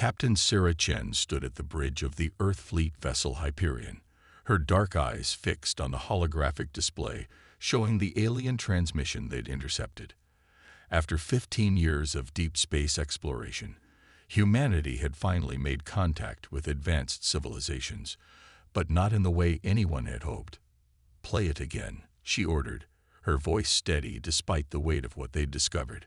Captain Sarah Chen stood at the bridge of the Earth Fleet vessel Hyperion, her dark eyes fixed on the holographic display showing the alien transmission they'd intercepted. After 15 years of deep space exploration, humanity had finally made contact with advanced civilizations, but not in the way anyone had hoped. "Play it again," she ordered, her voice steady despite the weight of what they'd discovered.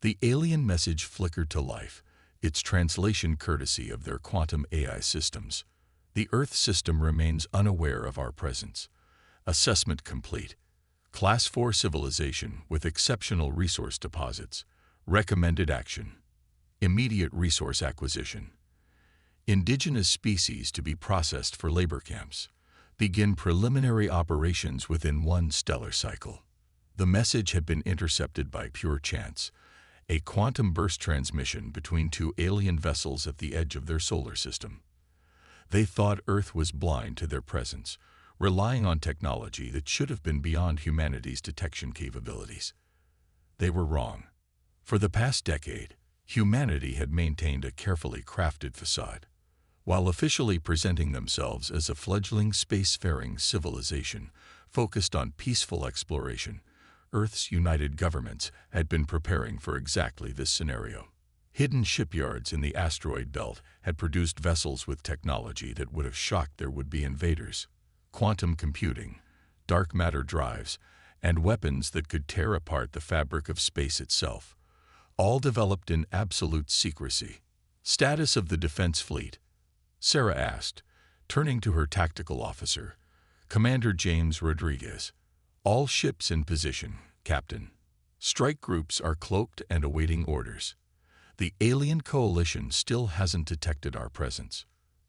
The alien message flickered to life, its translation courtesy of their quantum AI systems. "The Earth system remains unaware of our presence. Assessment complete. Class 4 civilization with exceptional resource deposits. Recommended action: immediate resource acquisition. Indigenous species to be processed for labor camps. Begin preliminary operations within 1 stellar cycle." The message had been intercepted by pure chance, a quantum burst transmission between 2 alien vessels at the edge of their solar system. They thought Earth was blind to their presence, relying on technology that should have been beyond humanity's detection capabilities. They were wrong. For the past decade, humanity had maintained a carefully crafted facade. While officially presenting themselves as a fledgling spacefaring civilization focused on peaceful exploration, Earth's united governments had been preparing for exactly this scenario. Hidden shipyards in the asteroid belt had produced vessels with technology that would have shocked their would-be invaders. Quantum computing, dark matter drives, and weapons that could tear apart the fabric of space itself, all developed in absolute secrecy. "Status of the defense fleet?" Sarah asked, turning to her tactical officer, Commander James Rodriguez. "All ships in position, Captain. Strike groups are cloaked and awaiting orders. The alien coalition still hasn't detected our presence."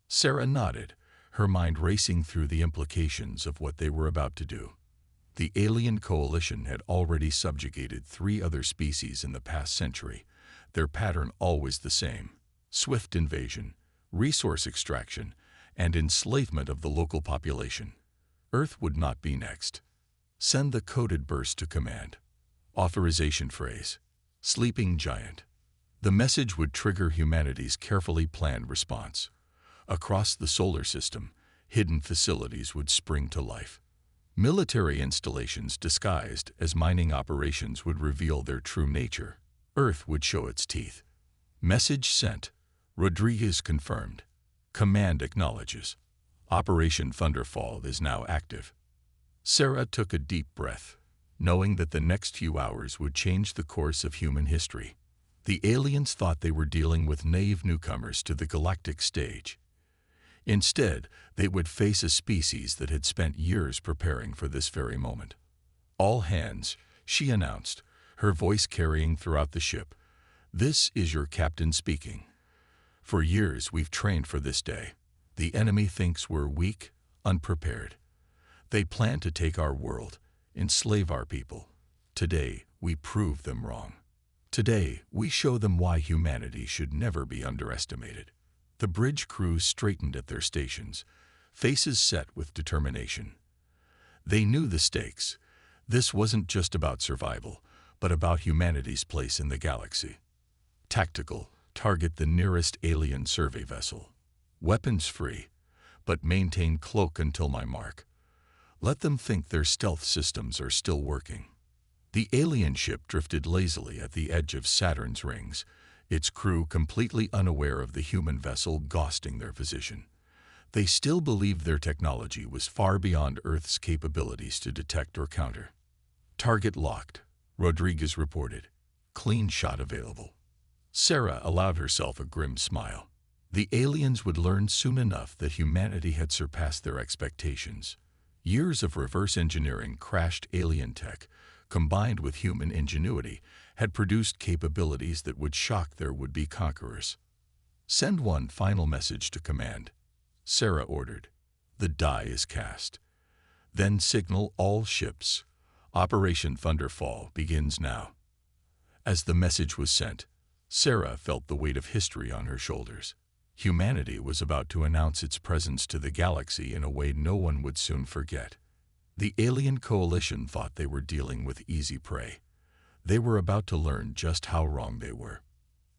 Sarah nodded, her mind racing through the implications of what they were about to do. The alien coalition had already subjugated 3 other species in the past century, their pattern always the same: swift invasion, resource extraction, and enslavement of the local population. Earth would not be next. "Send the coded burst to command." Authorization phrase: sleeping giant. The message would trigger humanity's carefully planned response. Across the solar system, hidden facilities would spring to life. Military installations disguised as mining operations would reveal their true nature. Earth would show its teeth. Message sent. Rodriguez confirmed. Command acknowledges. Operation Thunderfall is now active. Sarah took a deep breath, knowing that the next few hours would change the course of human history. The aliens thought they were dealing with naive newcomers to the galactic stage. Instead, they would face a species that had spent years preparing for this very moment. "All hands," she announced, her voice carrying throughout the ship. "This is your captain speaking. For years we've trained for this day. The enemy thinks we're weak, unprepared. They plan to take our world, enslave our people. Today, we prove them wrong. Today, we show them why humanity should never be underestimated." The bridge crew straightened at their stations, faces set with determination. They knew the stakes. This wasn't just about survival, but about humanity's place in the galaxy. Tactical: target the nearest alien survey vessel. Weapons free, but maintain cloak until my mark. Let them think their stealth systems are still working. The alien ship drifted lazily at the edge of Saturn's rings, its crew completely unaware of the human vessel ghosting their position. They still believed their technology was far beyond Earth's capabilities to detect or counter. "Target locked," Rodriguez reported. "Clean shot available." Sarah allowed herself a grim smile. The aliens would learn soon enough that humanity had surpassed their expectations. Years of reverse engineering crashed alien tech, combined with human ingenuity, had produced capabilities that would shock their would-be conquerors. "Send one final message to command," Sarah ordered. "The die is cast. Then signal all ships. Operation Thunderfall begins now." As the message was sent, Sarah felt the weight of history on her shoulders. Humanity was about to announce its presence to the galaxy in a way no one would soon forget. The alien coalition thought they were dealing with easy prey. They were about to learn just how wrong they were.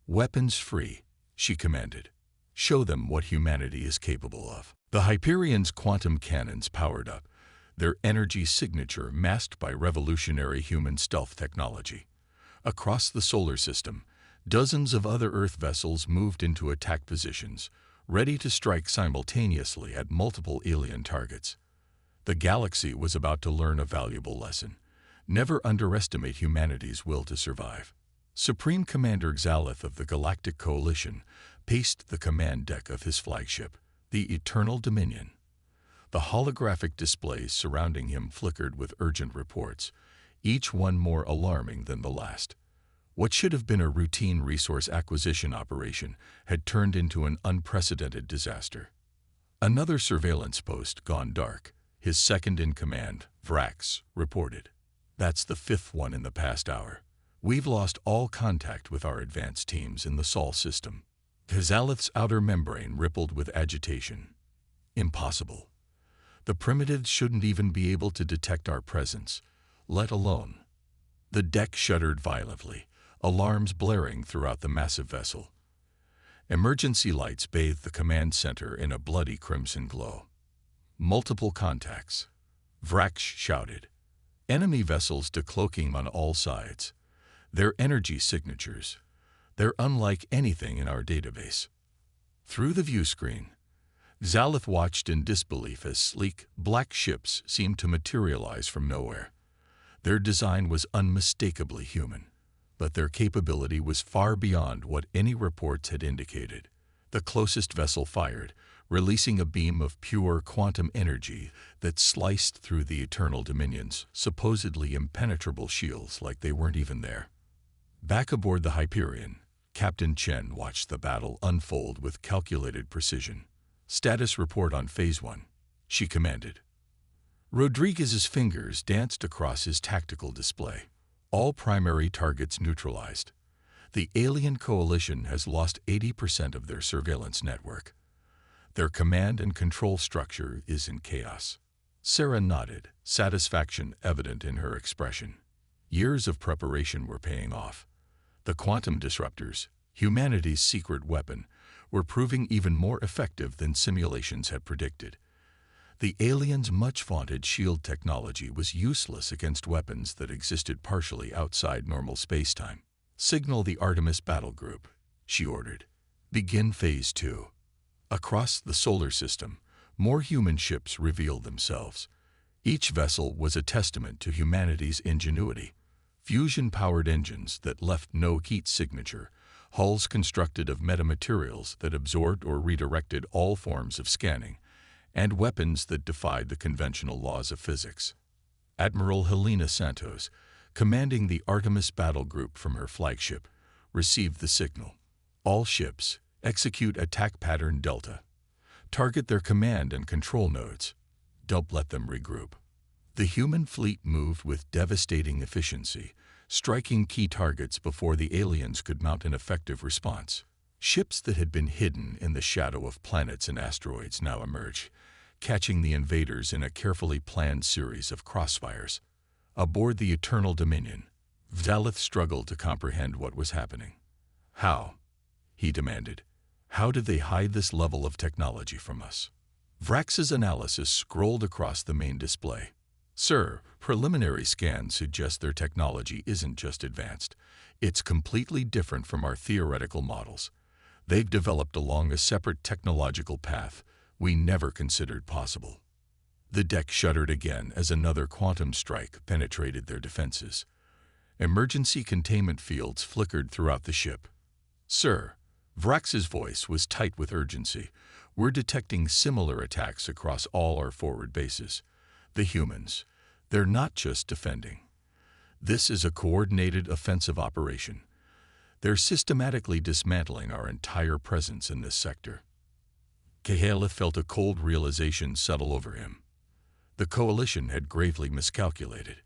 "Weapons free," she commanded. Show them what humanity is capable of. The Hyperion's quantum cannons powered up, their energy signature masked by revolutionary human stealth technology. Across the solar system, dozens of other Earth vessels moved into attack positions, ready to strike simultaneously at multiple alien targets. The galaxy was about to learn a valuable lesson. Never underestimate humanity's will to survive. Supreme Commander Xalith of the Galactic Coalition paced the command deck of his flagship, the Eternal Dominion. The holographic displays surrounding him flickered with urgent reports, each one more alarming than the last. What should have been a routine resource acquisition operation had turned into an unprecedented disaster. Another surveillance post gone dark. His second-in-command, Vrax, reported. That's the fifth one in the past hour. We've lost all contact with our advanced teams in the Sol system. Xalith's outer membrane rippled with agitation. Impossible. The primitives shouldn't even be able to detect our presence, let alone. The deck shuddered violently, alarms blaring throughout the massive vessel. Emergency lights bathed the command center in a bloody crimson glow. Multiple contacts. Vrax shouted. Enemy vessels decloaking on all sides. Their energy signatures. They're unlike anything in our database. Through the view screen, Xalith watched in disbelief as sleek, black ships seemed to materialize from nowhere. Their design was unmistakably human, but their capability was far beyond what any reports had indicated. The closest vessel fired, releasing a beam of pure quantum energy that sliced through the Eternal Dominion's supposedly impenetrable shields like they weren't even there. Back aboard the Hyperion, Captain Chen watched the battle unfold with calculated precision. Status report on Phase 1, she commanded. Rodriguez's fingers danced across his tactical display. All primary targets neutralized. The alien coalition has lost 80% of their surveillance network. Their command and control structure is in chaos. Sarah nodded, satisfaction evident in her expression. Years of preparation were paying off. The quantum disruptors, humanity's secret weapon, were proving even more effective than simulations had predicted. The aliens' much-vaunted shield technology was useless against weapons that existed partially outside normal spacetime. Signal the Artemis battle group, she ordered. Begin Phase 2. Across the solar system, more human ships revealed themselves. Each vessel was a testament to humanity's ingenuity. Fusion-powered engines that left no heat signature, hulls constructed of metamaterials that absorbed or redirected all forms of scanning, and weapons that defied the conventional laws of physics. Admiral Helena Santos, commanding the Artemis battle group from her flagship, received the signal. All ships, execute attack pattern Delta. Target their command and control nodes. Don't let them regroup. The human fleet moved with devastating efficiency, striking key targets before the aliens could mount an effective response. Ships that had been hidden in the shadow of planets and asteroids now emerged, catching the invaders in a carefully planned series of crossfires. Aboard the Eternal Dominion, Xalith struggled to comprehend what was happening. How? He demanded. How did they hide this level of technology from us? Vrax's analysis scrolled across the main display. Sir, preliminary scans suggest their technology isn't just advanced. It's completely different from our theoretical models. They've developed along a separate technological path we never considered possible. The deck shuddered again as another quantum strike penetrated their defenses. Emergency containment fields flickered throughout the ship. Sir, Vrax's voice was tight with urgency. We're detecting similar attacks across all our forward bases. The humans, they're not just defending. This is a coordinated offensive operation. They're systematically dismantling our entire presence in this sector. Galactic felt a cold realization settle over him. The coalition had gravely miscalculated.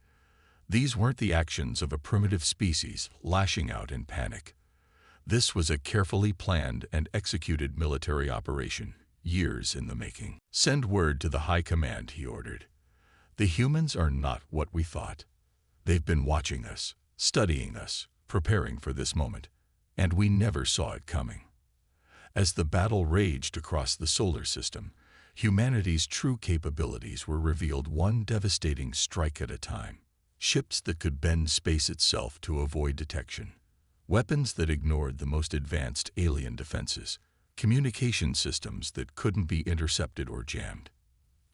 These weren't the actions of a primitive species lashing out in panic. This was a carefully planned and executed military operation, years in the making. Send word to the High Command, he ordered. The humans are not what we thought. They've been watching us, studying us, preparing for this moment, and we never saw it coming. As the battle raged across the solar system, humanity's true capabilities were revealed one devastating strike at a time. Ships that could bend space itself to avoid detection. Weapons that ignored the most advanced alien defenses. Communication systems that couldn't be intercepted or jammed.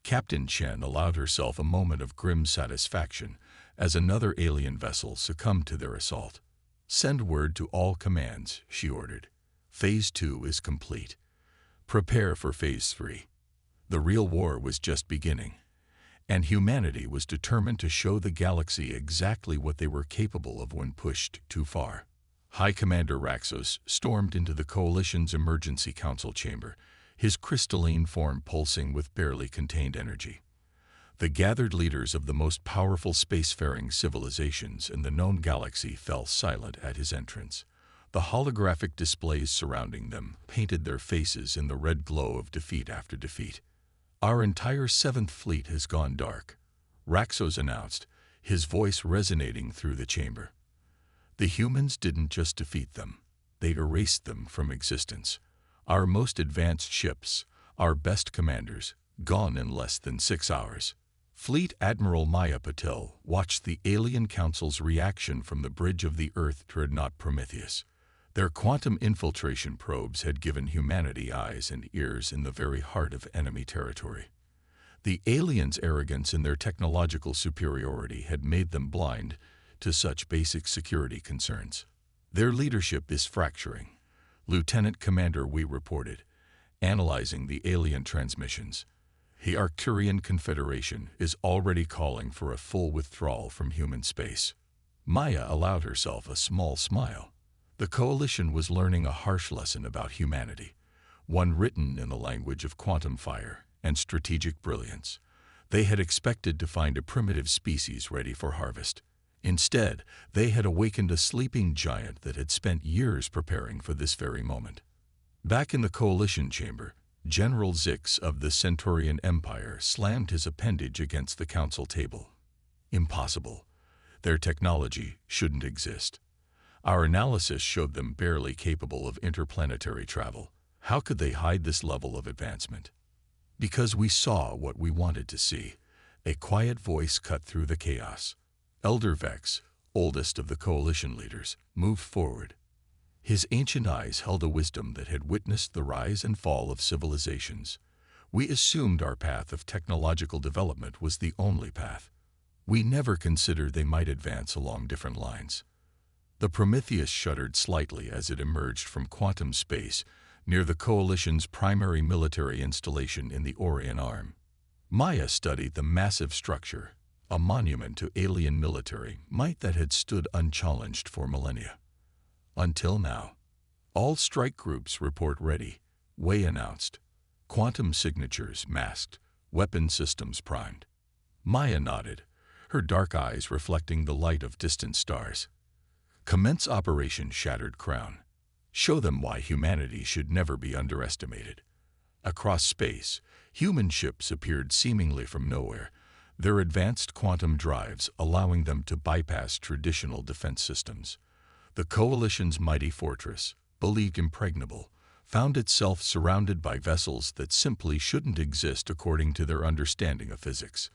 Captain Chen allowed herself a moment of grim satisfaction as another alien vessel succumbed to their assault. "Send word to all commands," she ordered. "Phase 2 is complete. Prepare for Phase 3. The real war was just beginning, and humanity was determined to show the galaxy exactly what they were capable of when pushed too far. High Commander Raxos stormed into the Coalition's Emergency Council chamber, his crystalline form pulsing with barely contained energy. The gathered leaders of the most powerful spacefaring civilizations in the known galaxy fell silent at his entrance. The holographic displays surrounding them painted their faces in the red glow of defeat after defeat. "Our entire 7th Fleet has gone dark," Raxos announced, his voice resonating through the chamber. "The humans didn't just defeat them, they erased them from existence. Our most advanced ships, our best commanders, gone in less than 6 hours." Fleet Admiral Maya Patel watched the Alien Council's reaction from the bridge of the Earth dreadnought Prometheus. Their quantum infiltration probes had given humanity eyes and ears in the very heart of enemy territory. The aliens' arrogance in their technological superiority had made them blind to such basic security concerns. "Their leadership is fracturing," Lieutenant Commander Wee reported, analyzing the alien transmissions. "The Arcturian Confederation is already calling for a full withdrawal from human space." Maya allowed herself a small smile. The Coalition was learning a harsh lesson about humanity, one written in the language of quantum fire and strategic brilliance. They had expected to find a primitive species ready for harvest. Instead, they had awakened a sleeping giant that had spent years preparing for this very moment. Back in the Coalition chamber, General Zix of the Centaurian Empire slammed his appendage against the council table. "Impossible. Their technology shouldn't exist. Our analysis showed them barely capable of interplanetary travel. How could they hide this level of advancement?" "Because we saw what we wanted to see," a quiet voice cut through the chaos. Elder Vex, oldest of the Coalition leaders, moved forward. His ancient eyes held a wisdom that had witnessed the rise and fall of civilizations. "We assumed our path of technological development was the only path. We never considered they might advance along different lines." The Prometheus shuddered slightly as it emerged from quantum space near the Coalition's primary military installation in the Orion Arm. Maya studied the massive structure, a monument to alien military might that had stood unchallenged for millennia. "Until now. All strike groups report ready," Wei announced. "Quantum signatures masked, weapon systems primed." Maya nodded, her dark eyes reflecting the light of distant stars. "Commence Operation Shattered Crown. Show them why humanity should never be underestimated." Across space, human ships appeared seemingly from nowhere, their advanced quantum drives allowing them to bypass traditional defense systems. The Coalition's mighty fortress, believed impregnable, found itself surrounded by vessels that simply shouldn't exist according to their understanding of physics.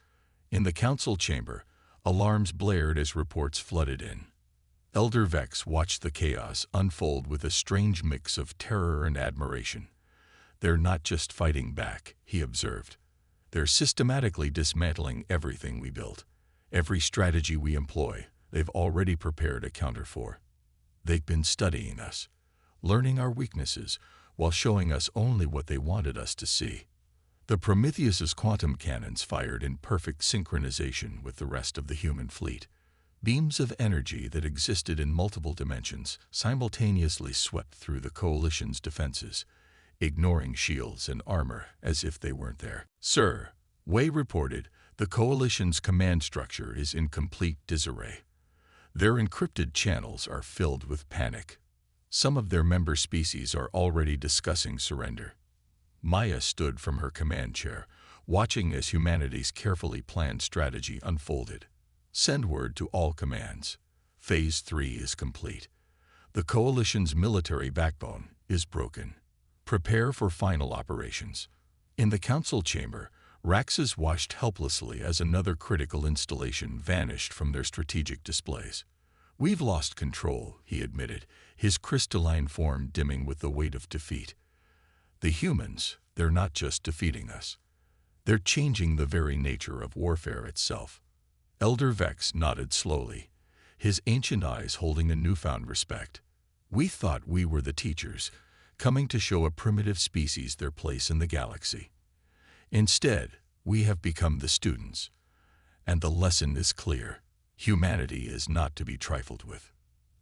In the council chamber, alarms blared as reports flooded in. Elder Vex watched the chaos unfold with a strange mix of terror and admiration. "They're not just fighting back," he observed. "They're systematically dismantling everything we built. Every strategy we employ, they've already prepared a counter for. They've been studying us, learning our weaknesses, while showing us only what they wanted us to see." The Prometheus's quantum cannons fired in perfect synchronization with the rest of the human fleet. Beams of energy that existed in multiple dimensions simultaneously swept through the Coalition's defenses, ignoring shields and armor as if they weren't there. "Sir," Wei reported, "the Coalition's command structure is in complete disarray. Their encrypted channels are filled with panic. Some of their member species are already discussing surrender." Maya stood from her command chair, watching as humanity's carefully planned strategy unfolded. "Send word to all commands. Phase 3 is complete. The Coalition's military backbone is broken. Prepare for final operations. In the council chamber, Raxus watched helplessly as another critical installation vanished from their strategic displays. "We've lost control," he admitted, his crystalline form dimming with the weight of defeat. "The humans, they're not just defeating us. They're changing the very nature of warfare itself." Elder Vex nodded slowly, his ancient eyes holding a newfound respect. "We thought we were the teachers, coming to show a primitive species their place in the galaxy. Instead, we have become the students. And the lesson is clear. Humanity is not to be trifled with."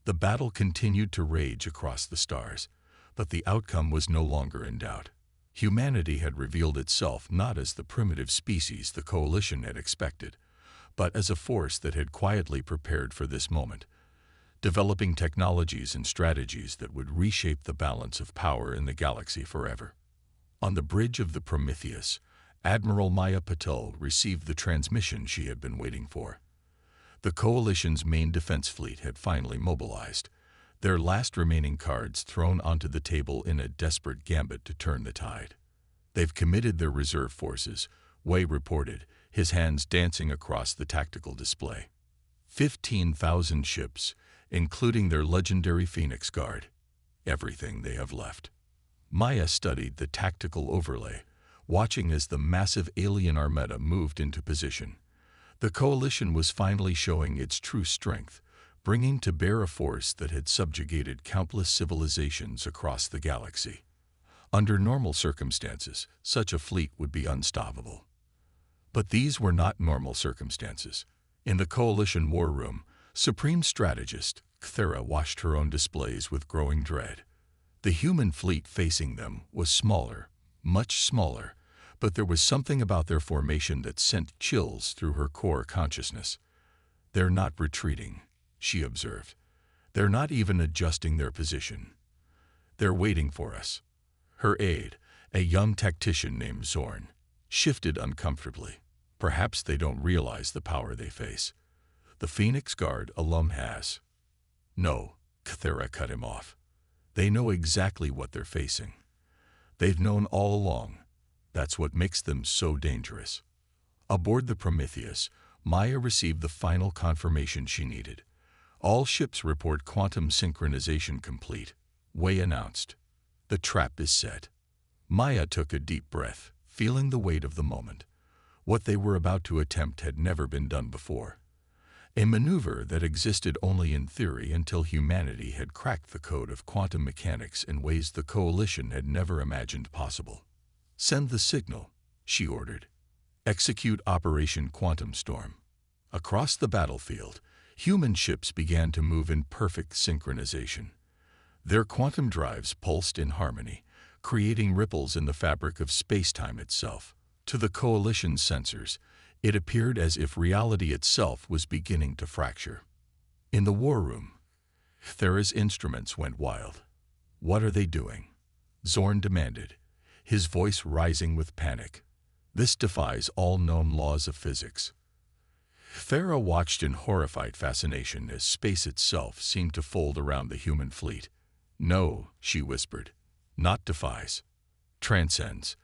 The battle continued to rage across the stars, but the outcome was no longer in doubt. Humanity had revealed itself not as the primitive species the Coalition had expected, but as a force that had quietly prepared for this moment, developing technologies and strategies that would reshape the balance of power in the galaxy forever. On the bridge of the Prometheus, Admiral Maya Patel received the transmission she had been waiting for. The Coalition's main defense fleet had finally mobilized, their last remaining cards thrown onto the table in a desperate gambit to turn the tide. "They've committed their reserve forces," Wei reported, his hands dancing across the tactical display. 15,000 ships, including their legendary Phoenix Guard. Everything they have left. Maya studied the tactical overlay, watching as the massive alien armada moved into position. The Coalition was finally showing its true strength, bringing to bear a force that had subjugated countless civilizations across the galaxy. Under normal circumstances, such a fleet would be unstoppable. But these were not normal circumstances. In the Coalition war room, Supreme Strategist Cthera watched her own displays with growing dread. The human fleet facing them was smaller, much smaller, but there was something about their formation that sent chills through her core consciousness. "They're not retreating," she observed. "They're not even adjusting their position. They're waiting for us." Her aide, a young tactician named Zorn, shifted uncomfortably. "Perhaps they don't realize the power they face. The Phoenix Guard alum has." "No," Cthera cut him off. "They know exactly what they're facing. They've known all along. That's what makes them so dangerous." Aboard the Prometheus, Maya received the final confirmation she needed. "All ships report quantum synchronization complete," Wei announced. "The trap is set." Maya took a deep breath, feeling the weight of the moment. What they were about to attempt had never been done before. A maneuver that existed only in theory until humanity had cracked the code of quantum mechanics in ways the Coalition had never imagined possible. "Send the signal," she ordered. "Execute Operation Quantum Storm." Across the battlefield, human ships began to move in perfect synchronization. Their quantum drives pulsed in harmony, creating ripples in the fabric of space-time itself. To the Coalition's sensors, it appeared as if reality itself was beginning to fracture. In the war room, Thera's instruments went wild. "What are they doing?" Zorn demanded, his voice rising with panic. "This defies all known laws of physics." Thera watched in horrified fascination as space itself seemed to fold around the human fleet. "No," she whispered, "not defies. Transcends.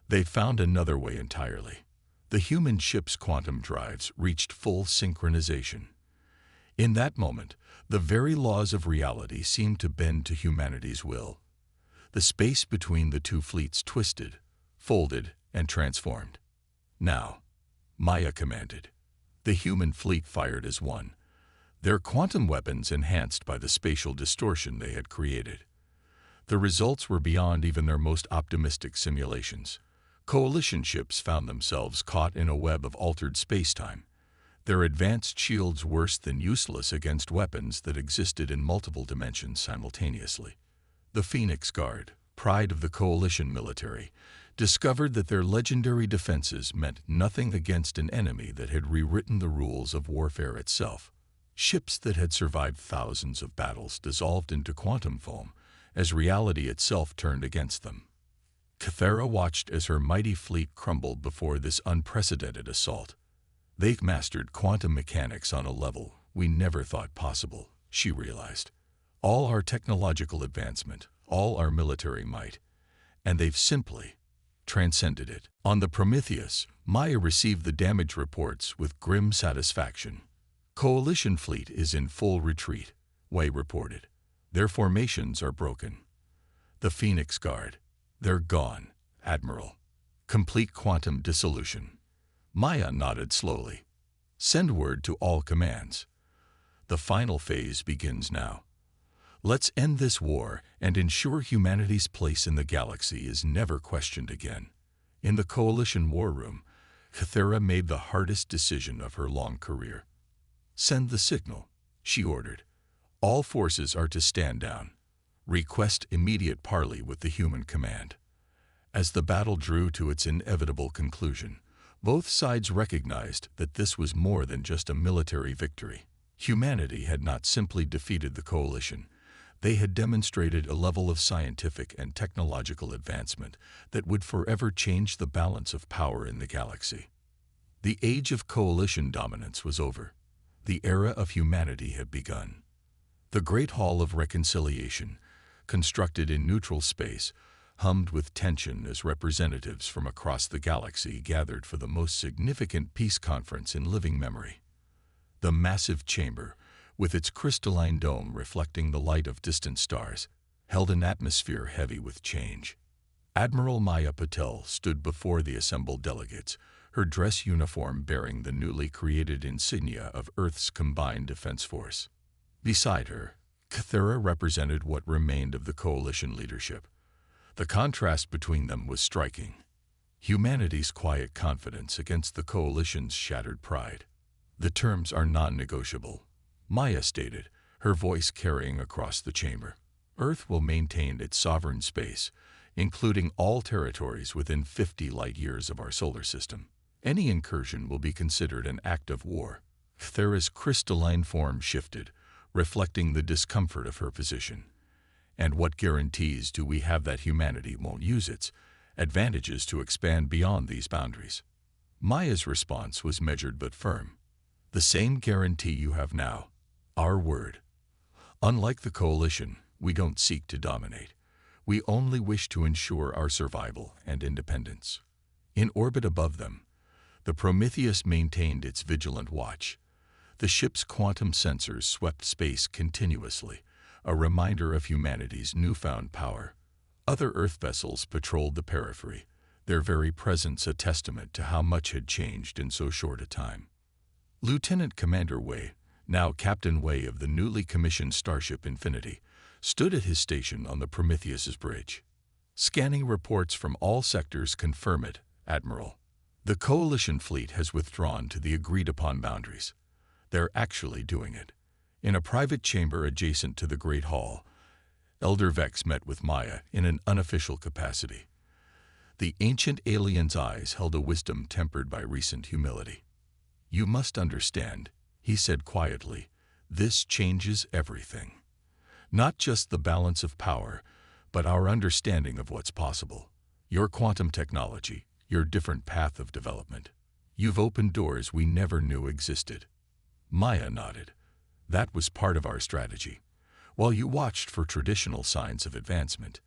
They've found another way entirely." The human ship's quantum drives reached full synchronization. In that moment, the very laws of reality seemed to bend to humanity's will. The space between the two fleets twisted, folded, and transformed. "Now," Maya commanded. The human fleet fired as one, their quantum weapons enhanced by the spatial distortion they had created. The results were beyond even their most optimistic simulations. Coalition ships found themselves caught in a web of altered space-time, their advanced shields worse than useless against weapons that existed in multiple dimensions simultaneously. The Phoenix Guard, pride of the Coalition military, discovered that their legendary defenses meant nothing against an enemy that had rewritten the rules of warfare itself. Ships that had survived thousands of battles dissolved into quantum foam as reality itself turned against them. Cthera watched as her mighty fleet crumbled before this unprecedented assault. "They've mastered quantum mechanics on a level we never thought possible," she realized. "All our technological advancement, all our military might, and they've simply transcended it. On the Prometheus, Maya received the damage reports with grim satisfaction. Coalition fleet is in full retreat, Way reported. Their formations are broken. The Phoenix Guard, they're gone, Admiral. Complete quantum dissolution. Maya nodded slowly. Send word to all commands. The final phase begins now. Let's end this war and ensure humanity's place in the galaxy is never questioned again. In the Coalition war room, Cathera made the hardest decision of her long career. Send the signal, she ordered. All forces are to stand down. Request immediate parley with the human command. As the battle drew to its inevitable conclusion, both sides recognized that this was more than just a military victory. Humanity had not simply defeated the Coalition. They had demonstrated a level of scientific and technological advancement that would forever change the balance of power in the galaxy. The age of Coalition dominance was over. The era of humanity had begun. The Great Hall of Reconciliation, constructed in neutral space, hummed with tension as representatives from across the galaxy gathered for the most significant peace conference in living memory. The massive chamber, with its crystalline dome reflecting the light of distant stars, held an atmosphere heavy with change. Admiral Maya Patel stood before the assembled delegates, her dress uniform bearing the newly created insignia of Earth's combined defense force. Beside her, Cathera represented what remained of the Coalition leadership. The contrast between them was striking. Humanity's quiet confidence against the Coalition's shattered pride. The terms are non-negotiable, Maya stated, her voice carrying across the chamber. Earth will maintain its sovereign space, including all territories within 50 light-years of our solar system. Any incursion will be considered an act of war. Cathera's crystalline form shifted, reflecting the discomfort of her position. And what guarantees do we have that humanity won't use its advantages to expand beyond these boundaries? Maya's response was measured but firm. The same guarantee you have now. Our word. Unlike the Coalition, we don't seek to dominate. We only wish to ensure our survival and independence. In orbit above them, the Prometheus maintained its vigilant watch. The ship's quantum sensors swept space continuously, a reminder of humanity's newfound power. Other Earth vessels patrolled the periphery, their very presence a testament to how much had changed in so short a time. Lieutenant Commander Way, now Captain Way of the newly commissioned starship Infinity, stood at his station on the Prometheus's bridge. Scanning reports from all sectors confirm it, Admiral. The Coalition fleet has withdrawn to the agreed-upon boundaries. They're actually doing it. In a private chamber adjacent to the Great Hall, Elder Vex met with Maya in an unofficial capacity. The ancient alien's eyes held a wisdom tempered by recent humility. You must understand, he said quietly, this changes everything. Not just the balance of power, but our understanding of what's possible. Your quantum technology, your different path of development. You've opened doors we never knew existed. Maya nodded. That was part of our strategy. While you watched for traditional signs of advancement,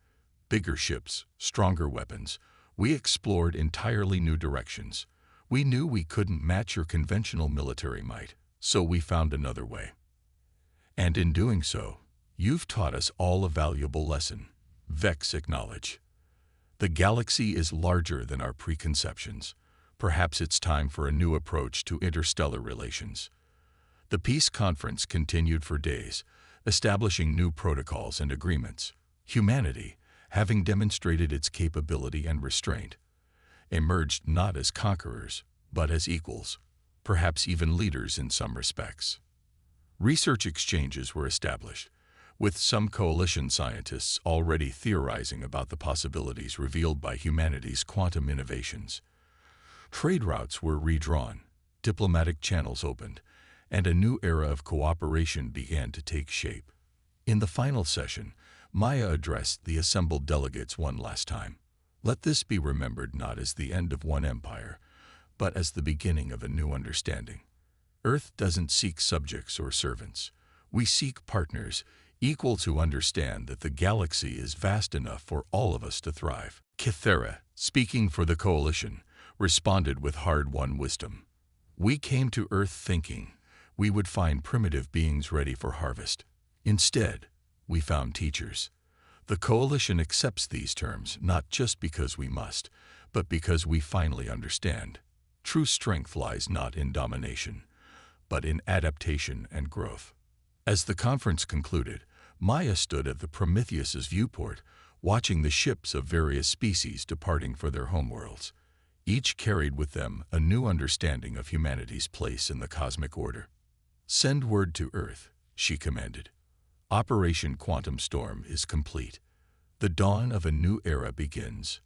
bigger ships, stronger weapons, we explored entirely new directions. We knew we couldn't match your conventional military might, so we found another way. And in doing so, you've taught us all a valuable lesson. Vex acknowledged. The galaxy is larger than our preconceptions. Perhaps it's time for a new approach to interstellar relations. The peace conference continued for days, establishing new protocols and agreements. Humanity, having demonstrated its capability and restraint, emerged not as conquerors, but as equals, perhaps even leaders in some respects. Research exchanges were established, with some Coalition scientists already theorizing about the possibilities revealed by humanity's quantum innovations. Trade routes were redrawn, diplomatic channels opened, and a new era of cooperation began to take shape. In the final session, Maya addressed the assembled delegates one last time. Let this be remembered not as the end of one empire, but as the beginning of a new understanding. Earth doesn't seek subjects or servants. We seek partners, equal to understand that the galaxy is vast enough for all of us to thrive. Kythera, speaking for the coalition, responded with hard-won wisdom. We came to Earth thinking we would find primitive beings ready for harvest. Instead, we found teachers. The coalition accepts these terms not just because we must, but because we finally understand. True strength lies not in domination, but in adaptation and growth. As the conference concluded, Maya stood at the Prometheus's viewport, watching the ships of various species departing for their homeworlds. Each carried with them a new understanding of humanity's place in the cosmic order. "Send word to Earth," she commanded. "Operation Quantum Storm is complete. The dawn of a new era begins."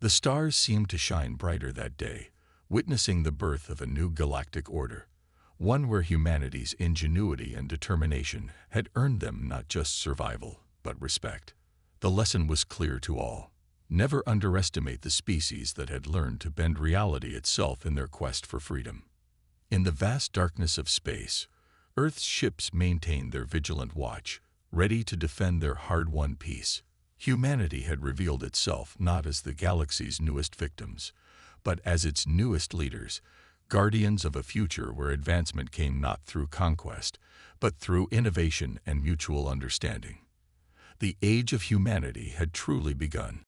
The stars seemed to shine brighter that day, witnessing the birth of a new galactic order, one where humanity's ingenuity and determination had earned them not just survival, but respect. The lesson was clear to all. Never underestimate the species that had learned to bend reality itself in their quest for freedom. In the vast darkness of space, Earth's ships maintained their vigilant watch, ready to defend their hard-won peace. Humanity had revealed itself not as the galaxy's newest victims, but as its newest leaders, guardians of a future where advancement came not through conquest, but through innovation and mutual understanding. The age of humanity had truly begun.